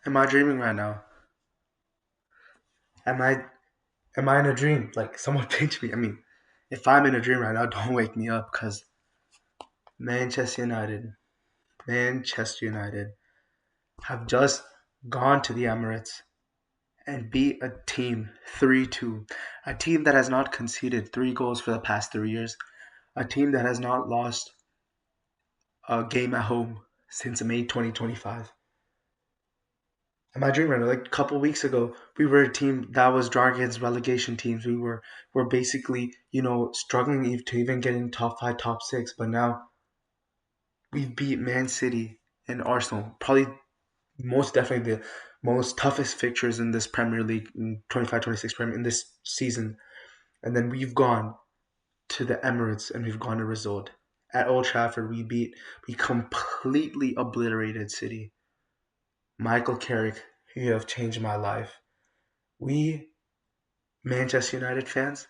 Am I dreaming right now? Am I am I in a dream? Like someone pinch me. I mean, if I'm in a dream right now, don't wake me up because Manchester United, Manchester United have just gone to the Emirates and beat a team 3-2. A team that has not conceded 3 goals for the past 3 years. A team that has not lost a game at home since May 2025. Am I dreaming right now? Like a couple weeks ago, we were a team that was drawing against relegation teams. We were basically, struggling to even get in top five, top six. But now we've beat Man City and Arsenal. Probably most definitely the most toughest fixtures in this Premier League in 25-26 Premier in this season. And then we've gone to the Emirates and we've gone to result. At Old Trafford, we completely obliterated City. Michael Carrick, you have changed my life. We Manchester United fans,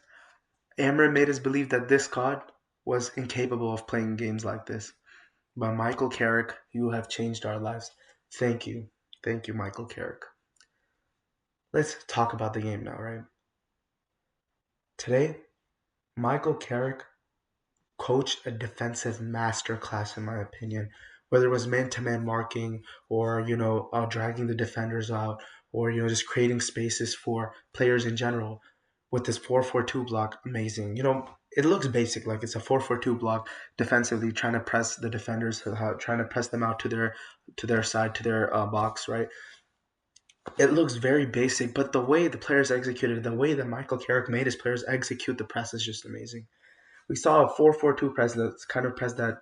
Amber made us believe that this squad was incapable of playing games like this. But Michael Carrick, you have changed our lives. Thank you. Thank you, Michael Carrick. Let's talk about the game now, right? Today, Michael Carrick coached a defensive masterclass, in my opinion. Whether it was man-to-man marking or dragging the defenders out, or just creating spaces for players in general, with this 4-4-2 block, amazing. It looks basic, like it's a 4-4-2 block defensively, trying to press the defenders, trying to press them out to their side, to their box, right? It looks very basic, but the way the players executed, the way that Michael Carrick made his players execute the press is just amazing. We saw a 4-4-2 press, that's kind of press that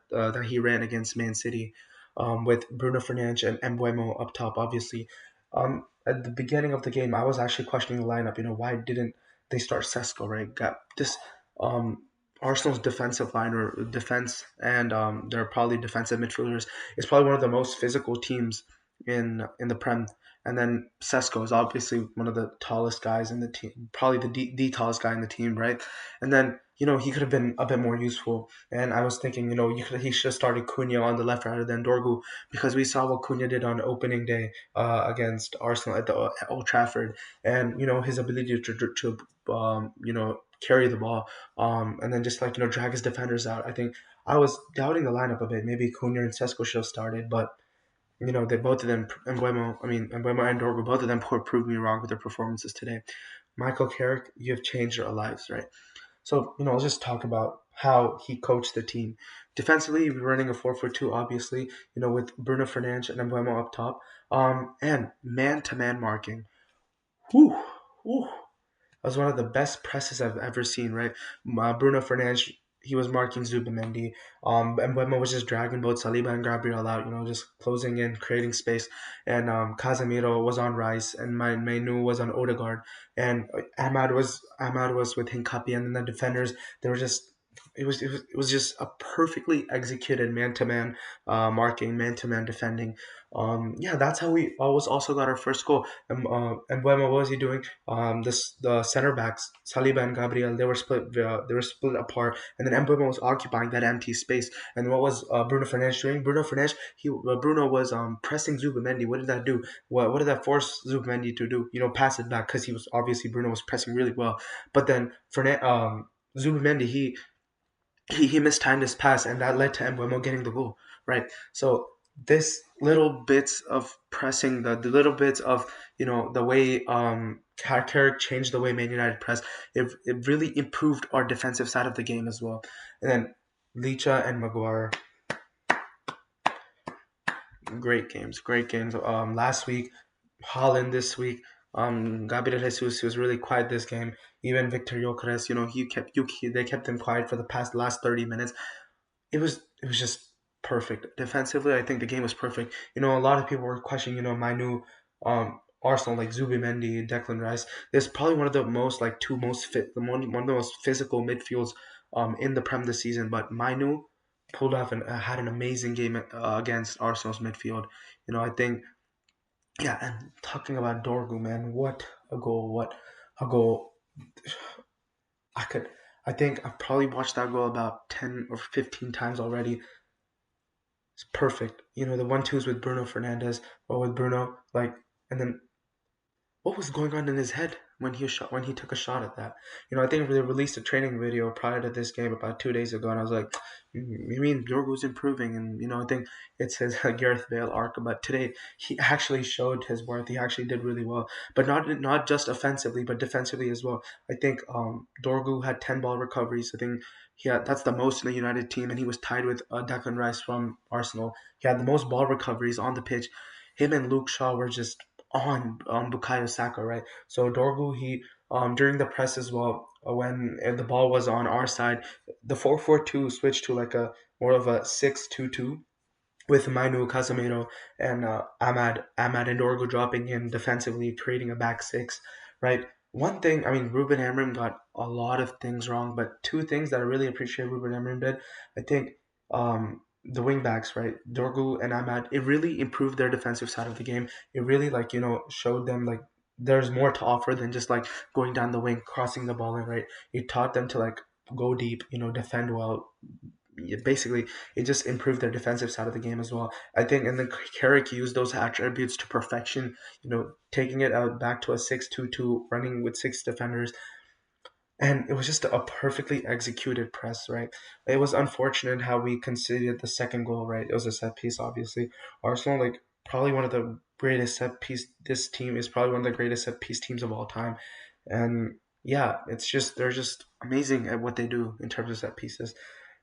he ran against Man City, with Bruno Fernandes and Embuemo up top. Obviously, at the beginning of the game, I was actually questioning the lineup. Why didn't they start Sesko? Right, got this. Um, Arsenal's defensive line or defense, and they're probably defensive midfielders. It's probably one of the most physical teams in the Prem. And then Sesko is obviously one of the tallest guys in the team, probably the tallest guy in the team, right? And then he could have been a bit more useful. And I was thinking, he should have started Cunha on the left rather than Dorgu, because we saw what Cunha did on opening day against Arsenal at Old Trafford, and his ability to carry the ball, and then just like drag his defenders out. I think I was doubting the lineup a bit. Maybe Cunha and Sesko should have started, but they both of them, Embuemo and Dorgu, both of them proved me wrong with their performances today. Michael Carrick, you have changed our lives, right? So, let's just talk about how he coached the team. Defensively, we were running a 4-4-2, obviously, with Bruno Fernandes and Embuemo up top. And man-to-man marking. Whew, whew. That was one of the best presses I've ever seen, right? Bruno Fernandes, he was marking Zubamendi. And Mbeumo was just dragging both Saliba and Gabriel out, just closing in, creating space. And Casemiro was on Rice, and Mainu was on Odegaard, and Ahmad was with Hincapi, and then the defenders, they were just. It was just a perfectly executed man-to-man marking, man-to-man defending. Yeah, that's how we always also got our first goal. And what was he doing? The center backs Saliba and Gabriel, they were split apart, and then Mbeumo was occupying that empty space. And what was Bruno Fernandes doing? Bruno was pressing Zubamendi. What did that do? What did that force Zubamendi to do? Pass it back, because he was obviously Bruno was pressing really well, but then Zubamendi, he mistimed his pass, and that led to Mbeumo getting the goal, right? So this little bits of pressing, the little bits of the way Carrick changed the way Man United press, it really improved our defensive side of the game as well. And then Licha and Maguire, great games. Last week, Holland this week. Gabriel Jesus, he was really quiet this game. Even Victor Gyökeres, they kept him quiet for the last 30 minutes. It was just perfect. Defensively, I think the game was perfect. A lot of people were questioning, my new Arsenal, like Zubimendi, Declan Rice. This is probably one of the most like two most fit, one of the most physical midfields in the Prem this season. But Mainu pulled off and had an amazing game against Arsenal's midfield. I think, yeah. And talking about Dorgu, man, what a goal! What a goal! I could. I think I've probably watched that goal about 10 or 15 times already. It's perfect. The 1-2s with Bruno Fernandez or with Bruno, like And then what was going on in his head when he took a shot at that? I think they released a training video prior to this game about 2 days ago, and I was like, you mean Yorgo's improving? And I think it's his Gareth Bale arc, but today he actually showed his worth. He actually did really well, but not just offensively, but defensively as well. I think Dorgu had 10 ball recoveries. I think that's the most in the United team, and he was tied with Declan Rice from Arsenal. He had the most ball recoveries on the pitch. Him and Luke Shaw were just on Bukayo Saka, right? So Dorgu, he during the press as well, when the ball was on our side, the 4-4-2 switched to like a more of a 6-2-2 with Mainu, Casemiro, and Ahmad and Dorgu dropping in defensively, creating a back six, right? One thing, I mean, Ruben Amorim got a lot of things wrong, but two things that I really appreciate Ruben Amorim did, I think, the wing backs, right? Dorgu and Ahmad, it really improved their defensive side of the game. It really, like, showed them, like, there's more to offer than just, like, going down the wing, crossing the ball in, right? It taught them to, like, go deep, defend well. Basically, it just improved their defensive side of the game as well. I think, and then Carrick used those attributes to perfection. Taking it out back to a 6-2-2, running with six defenders, and it was just a perfectly executed press. Right, it was unfortunate how we conceded the second goal. Right, it was a set piece. Obviously, Arsenal, like, probably one of the greatest set piece. This team is probably one of the greatest set piece teams of all time, and yeah, it's just they're just amazing at what they do in terms of set pieces.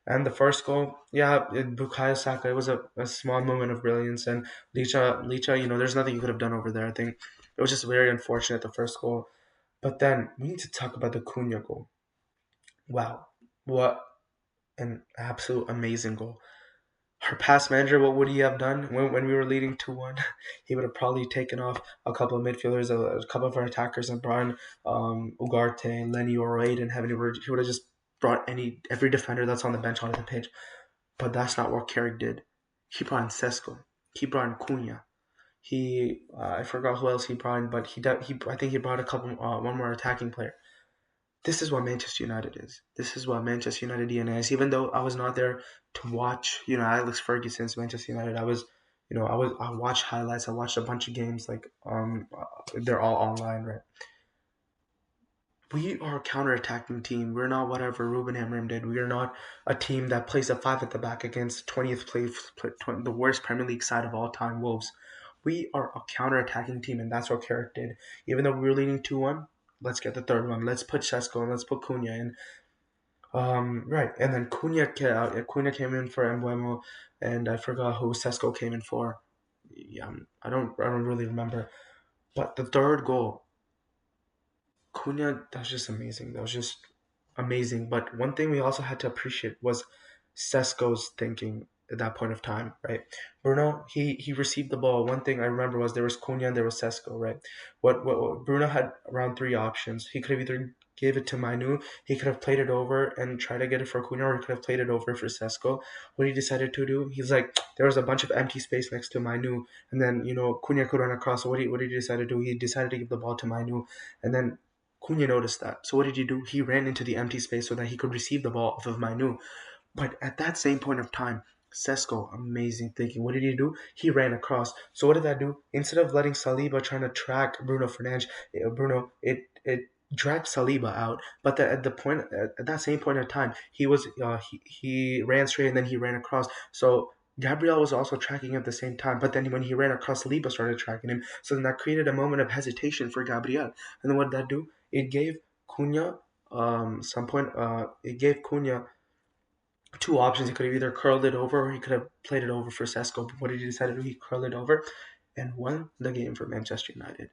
And the first goal, yeah, Bukayo Saka, it was a small moment of brilliance. And Licha, there's nothing you could have done over there. I think it was just very unfortunate, the first goal. But then we need to talk about the Cunha goal. Wow. What an absolute amazing goal. Our past manager, what would he have done when we were leading 2-1? He would have probably taken off a couple of midfielders, a couple of our attackers, and brought in Ugarte, Lenny, or Aiden. He would have just brought every defender that's on the bench onto the pitch. But that's not what Carrick did. He brought in Sesko. He brought in Cunha. I forgot who else he brought in, but I think he brought a couple, one more attacking player. This is what Manchester United is. This is what Manchester United DNA is. Even though I was not there to watch, Alex Ferguson's Manchester United, I watched highlights. I watched a bunch of games. Like, they're all online, right? We are a counter-attacking team. We're not whatever Ruben Amorim did. We are not a team that plays a five at the back against 20th place, the worst Premier League side of all time, Wolves. We are a counter-attacking team, and that's what Carrick did. Even though we were leading 2-1, let's get the third one. Let's put Sesko and let's put Cunha in. Right, and then Cunha came in for Embuemo, and I forgot who Sesko came in for. Yeah, I don't really remember. But the third goal, Cunha, that was just amazing. That was just amazing. But one thing we also had to appreciate was Sesko's thinking at that point of time, right? Bruno, he received the ball. One thing I remember was there was Cunha and there was Sesko, right? What Bruno had around three options. He could have either gave it to Mainu, he could have played it over and tried to get it for Cunha, or he could have played it over for Sesko. What he decided to do, he's like, there was a bunch of empty space next to Mainu, and then Cunha could run across. So what did he decide to do? He decided to give the ball to Mainu, and then Cunha noticed that. So what did he do? He ran into the empty space so that he could receive the ball off of Mainu. But at that same point of time, Sesko, amazing thinking. What did he do? He ran across. So what did that do? Instead of letting Saliba trying to track Bruno Fernandes, it dragged Saliba out. But at that same point in time, he ran straight and then he ran across. So Gabriel was also tracking at the same time. But then when he ran across, Saliba started tracking him. So then that created a moment of hesitation for Gabriel. And then what did that do? It gave Cunha it gave Cunha two options. He could have either curled it over or he could have played it over for Sesko. But what did he decide to do? He curled it over and won the game for Manchester United.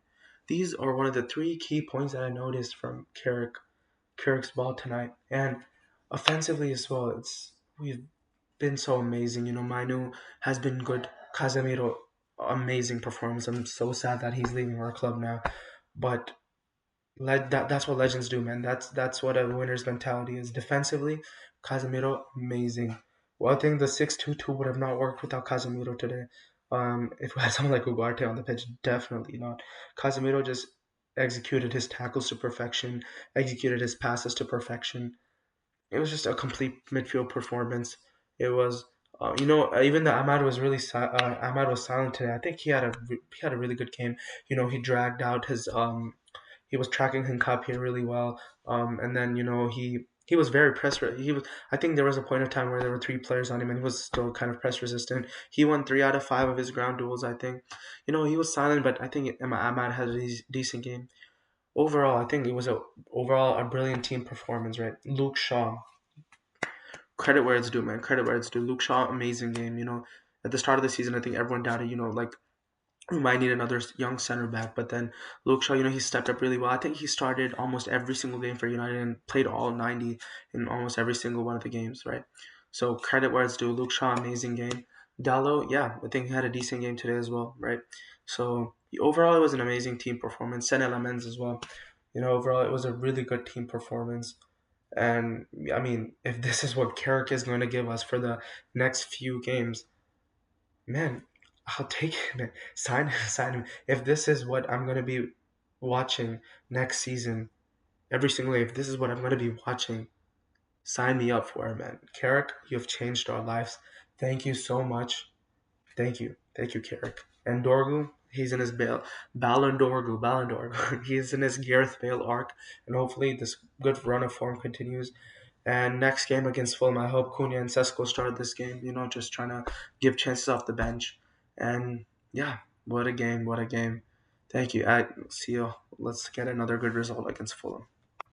These are one of the three key points that I noticed from Carrick's ball tonight. And offensively as well, we've been so amazing. Mainu has been good. Casemiro, amazing performance. I'm so sad that he's leaving our club now. But that's what legends do, man. That's what a winner's mentality is. Defensively, Casemiro, amazing. Well, I think the 6-2-2 would have not worked without Casemiro today. If we had someone like Ugarte on the pitch, definitely not. Casemiro just executed his tackles to perfection, executed his passes to perfection. It was just a complete midfield performance. It was Even though Ahmad was silent today, I think he had a really good game. He dragged out his he was tracking Hincap here really well. And then he was very He was. I think there was a point of time where there were three players on him, and he was still kind of press resistant. He won 3 out of 5 of his ground duels. I think. He was silent, but I think Ahmad had a decent game. Overall, I think it was a brilliant team performance. Right, Luke Shaw, credit where it's due, man. Credit where it's due. Luke Shaw, amazing game. At the start of the season, I think everyone doubted. Like we might need another young center back, but then Luke Shaw, he stepped up really well. I think he started almost every single game for United and played all 90 in almost every single one of the games, right? So credit where it's due. Luke Shaw, amazing game. Dallo, yeah, I think he had a decent game today as well, right? So overall, it was an amazing team performance. Sen Lamens as well. Overall, it was a really good team performance. And I mean, if this is what Carrick is going to give us for the next few games, man, I'll take it, man. Sign him, sign him. If this is what I'm gonna be watching next season, every single day, if this is what I'm gonna be watching, sign me up for it, man. Carrick, you have changed our lives. Thank you so much. Thank you, Carrick. And Dorgu, he's in his Ballon d'Or. He's in his Gareth Bale arc, and hopefully this good run of form continues. And next game against Fulham, I hope Cunha and Sesko start this game. Just trying to give chances off the bench. And yeah, what a game! What a game! Thank you. See you. Let's get another good result against Fulham.